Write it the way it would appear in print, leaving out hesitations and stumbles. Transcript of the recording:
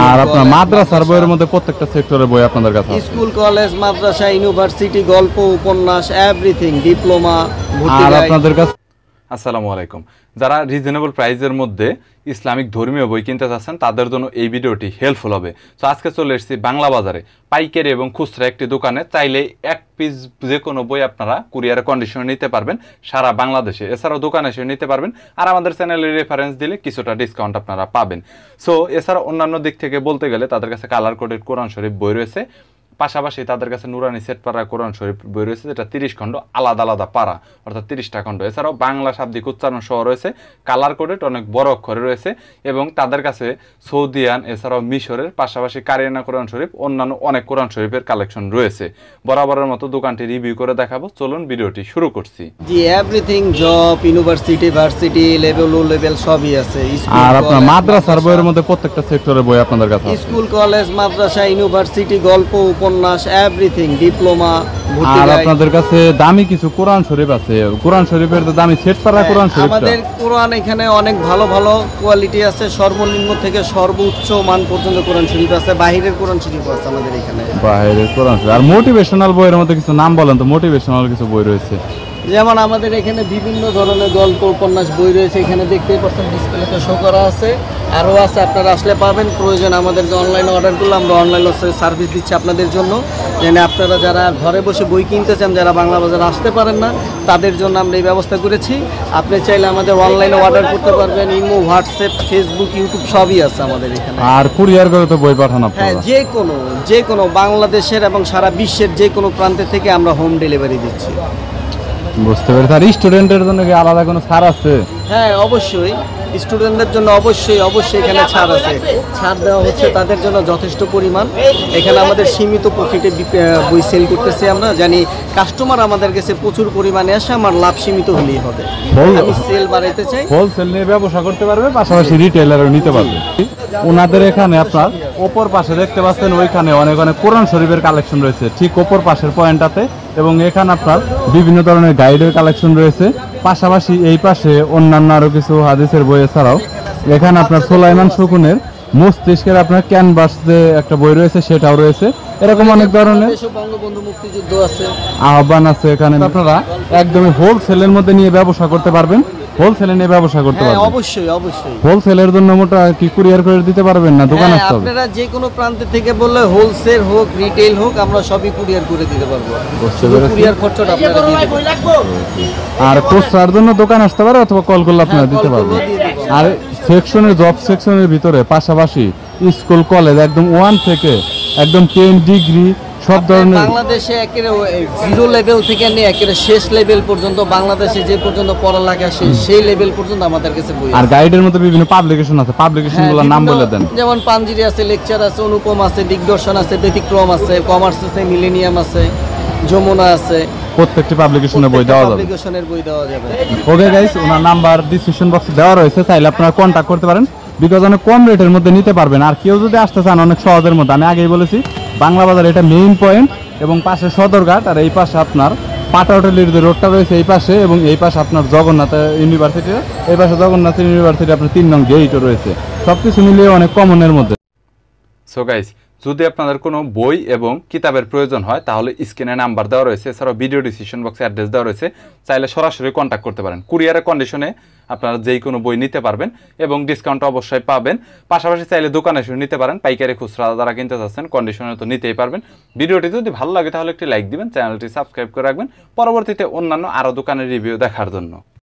আর আপনার মাদ্রাসার বইয়ের মধ্যে প্রত্যেকটা সেক্টরের বই আপনাদের কাছে আছে? স্কুল, কলেজ, মাদ্রাসা, ইউনিভার্সিটি, গল্প, উপন্যাস, এভরিথিং, ডিপ্লোমা, ভর্তি আর গাইড। আপনাদের কাছে আসসালামু আলাইকুম। যারা রিজনেবল প্রাইসের মধ্যে ইসলামিক ধর্মীয় বই কিনতে চাচ্ছেন তাদের জন্য এই ভিডিওটি হেল্পফুল হবে। তো আজকে চলে এসেছি বাংলা বাজারে পাইকারি এবং খুচরা একটি দোকানে। চাইলে এক পিস যে কোনো বই আপনারা কুরিয়ারে কন্ডিশনে নিতে পারবেন সারা বাংলাদেশে। এছাড়াও দোকানে এসে নিতে পারবেন, আর আমাদের চ্যানেলের রেফারেন্স দিলে কিছুটা ডিসকাউন্ট আপনারা পাবেন। সো এছাড়া অন্যান্য দিক থেকে বলতে গেলে তাদের কাছে কালার কোডেড কোরআন শরীফ বই রয়েছে, পাশাপাশি তাদের কাছে নুরানি সেট পাড়া কোরআন শরীফ বই রয়েছে, যেটা 30 খণ্ড আলাদা আলাদা পাড়া, অর্থাৎ 30টা খণ্ড। এছাড়াও বাংলা শাব্দিক উচ্চারণ সহ রয়েছে, কালার কোডেড অনেক বড় অক্ষরে রয়েছে, এবং তাদের কাছে সৌদিয়ান এছাড়াও মিশরের পাশাপাশি কারিয়ানা কোরআন শরীফ অন্যান্য অনেক কোরআন শরীফের কালেকশন রয়েছে। বরাবরের মতো দোকানটি রিভিউ করে দেখাবো, চলুন ভিডিওটি শুরু করছি। জি, everything, job, university, varsity, level O level সবই আছে। আর আপনার মাদ্রাসার বইয়ের মধ্যে প্রত্যেকটা সেক্টরের বই আপনাদের কাছে আছে? স্কুল, কলেজ, মাদ্রাসা, ইউনিভার্সিটি, গল্প, উপন্যাস, এভরিথিং, ডিপ্লোমা, ভর্তি আর গাইড। আপনাদের কাছে দামি কিছু কোরআন শরীফ আছে? কোরআন শরীফের দামি সেট পাড়া কোরআন শরীফ আমাদের কোরআন এখানে অনেক ভালো ভালো কোয়ালিটি আছে, সর্বনিম্ন থেকে সর্বোচ্চ মান পর্যন্ত কোরআন শরীফ আছে, বাহিরের কোরআন শরীফ আছে আমাদের এখানে। বাইরের কোরআন শরীফ। আর মোটিভেশনাল বইয়ের মধ্যে কিছু নাম বলেন তো, মোটিভেশনাল কিছু বই রয়েছে? যেমন আমাদের এখানে বিভিন্ন ধরনের গল্প উপন্যাস বই রয়েছে, এখানে দেখতেই পাচ্ছেন ডিসপ্লেতে শো করা আছে। আরও আছে, আপনারা আসলে পাবেন। প্রয়োজন আমাদের যে অনলাইনে অর্ডার করলে আমরা অনলাইন সার্ভিস দিচ্ছি আপনাদের জন্য, যেন আপনারা যারা ঘরে বসে বই কিনতে চান, যারা বাংলা বাজারে আসতে পারেন না, তাদের জন্য আমরা এই ব্যবস্থা করেছি। আপনি চাইলে আমাদের অনলাইনে অর্ডার করতে পারবেন। ইমো, হোয়াটসঅ্যাপ, ফেসবুক, ইউটিউব সবই আছে আমাদের এখানে। আর কুরিয়ার করে তো বই পাঠানো হ্যাঁ, আপনারা? যে কোনো বাংলাদেশের এবং সারা বিশ্বের যে কোনো প্রান্তে থেকে আমরা হোম ডেলিভারি দিচ্ছি। বুঝতে পেরেছি। আর স্টুডেন্টের জন্য কি আলাদা কোনো ছাড় আছে? হ্যাঁ, অবশ্যই স্টুডেন্টদের জন্য অবশ্যই এখানে ছাড় আছে। ছাড় দেওয়া হচ্ছে তাদের জন্য যথেষ্ট পরিমাণ। এখানে আমাদের সীমিত প্রফিটে বই সেল করতেছি আমরা। জানি কাস্টমার আমাদের কাছে প্রচুর পরিমাণে আসে, আমার লাভ সীমিত হলেই হবে। আমি সেল বাড়াইতে চাই। হোলসেল নিয়ে ব্যবসা করতে পারবে, পাশাপাশি রিটেলারও নিতে পারবে। ওনাদের এখানে আপনার ওপর পাশে দেখতে পাচ্ছেন, ওইখানে অনেক অনেক কোরআন শরীফের কালেকশন রয়েছে ঠিক ওপর পাশের পয়েন্টটাতে, এবং এখানে আপনার বিভিন্ন ধরনের গাইডের কালেকশন রয়েছে। পাশাপাশি এই পাশে অন্যান্য আরো কিছু হাদিসের বই এছাড়াও এখানে আপনার সুলাইমান শকুনের মস্তিষ্কের আপনার ক্যানভাস যে একটা বই রয়েছে সেটাও রয়েছে। এরকম অনেক ধরনের বঙ্গবন্ধু মুক্তিযুদ্ধ আছে, আহ্বান আছে এখানে। আপনারা একদমই হোলসেলের মধ্যে নিয়ে ব্যবসা করতে পারবেন, হোলসেলে নিয়ে ব্যবসা করতে পারবেন। অবশ্যই। হোলসেলের জন্য মোটা কি কুরিয়ার করে দিতে পারবেন না দোকান আসতে হবে? আপনারা যে কোনো প্রান্ত থেকে বললে, হোলসেল হোক রিটেল হোক, আমরা সবই কুরিয়ার করে দিতে পারবো। কুরিয়ার খরচটা আপনারা দিয়ে দিবেন। আর খুচরার জন্য দোকান আসতে পারে অথবা কল করলে আপনারা দিতে পারবেন। আর সেকশনের জব সেকশনের ভিতরে পাশাপাশি স্কুল, কলেজ একদম 1 থেকে একদম 10 ডিগ্রি সব ধরনের বাংলাদেশে একেবারে জিরো লেভেল থেকে নিয়ে একেবারে শেষ লেভেল পর্যন্ত, বাংলাদেশে যে পর্যন্ত পড়ালেখা সেই লেভেল পর্যন্ত আমাদের কাছে বই আছে। আর গাইডের মধ্যে বিভিন্ন পাবলিকেশন আছে, পাবলিকেশনগুলোর নাম বলে দেন। যেমন পাঞ্জিরি আছে, লেকচার আছে, অনুপম আছে, দিগদর্শন আছে, ব্যতিক্রম আছে, কমার্স আছে, মিলেনিয়াম আছে, যমুনা আছে। প্রত্যেকটি পাবলিকেশনের বই দেওয়া যাবে। পাবলিকেশনের বই দেওয়া যাবে। ওকে গাইস, ওনার নাম্বার ডিসক্রিপশন বক্সে দেওয়া রয়েছে, চাইলে আপনারা কন্ট্যাক্ট করতে পারেন। বিকজ অনেক কম রেটের মধ্যে নিতে পারবেন। আর কেউ যদি আসতে চান অনেক সহজের মধ্যে, আমি আগেই বলেছি বাংলা বাজার এটা মেইন পয়েন্ট, এবং পাশে সদরঘাট, আর এই পাশে আপনার পাটাউটেলির যে রোডটা রয়েছে এই পাশে, এবং এই পাশে আপনার জগন্নাথ ইউনিভার্সিটি, এই পাশে জগন্নাথ ইউনিভার্সিটি আপনার 3 নং গেটও রয়েছে। সব কিছু মিলিয়ে অনেক কমনের মধ্যে। সো গাইস, যদি আপনাদের কোনো বই এবং কিতাবের প্রয়োজন হয় তাহলে স্ক্রিনে নাম্বার দেওয়া রয়েছে, এছাড়াও ভিডিও ডিসক্রিপশন বক্সে অ্যাড্রেস দেওয়া রয়েছে, চাইলে সরাসরি কন্ট্যাক্ট করতে পারেন। কুরিয়ারের কন্ডিশনে আপনারা যেই কোনো বই নিতে পারবেন এবং ডিসকাউন্ট অবশ্যই পাবেন। পাশাপাশি চাইলে দোকানে এসে নিতে পারেন, পাইকারি খুচরা যারা কিনতে চাচ্ছেন কন্ডিশনে তো নিতেই পারবেন। ভিডিওটি যদি ভালো লাগে তাহলে একটি লাইক দিবেন, চ্যানেলটি সাবস্ক্রাইব করে রাখবেন পরবর্তীতে অন্যান্য আরও দোকানের রিভিউ দেখার জন্য।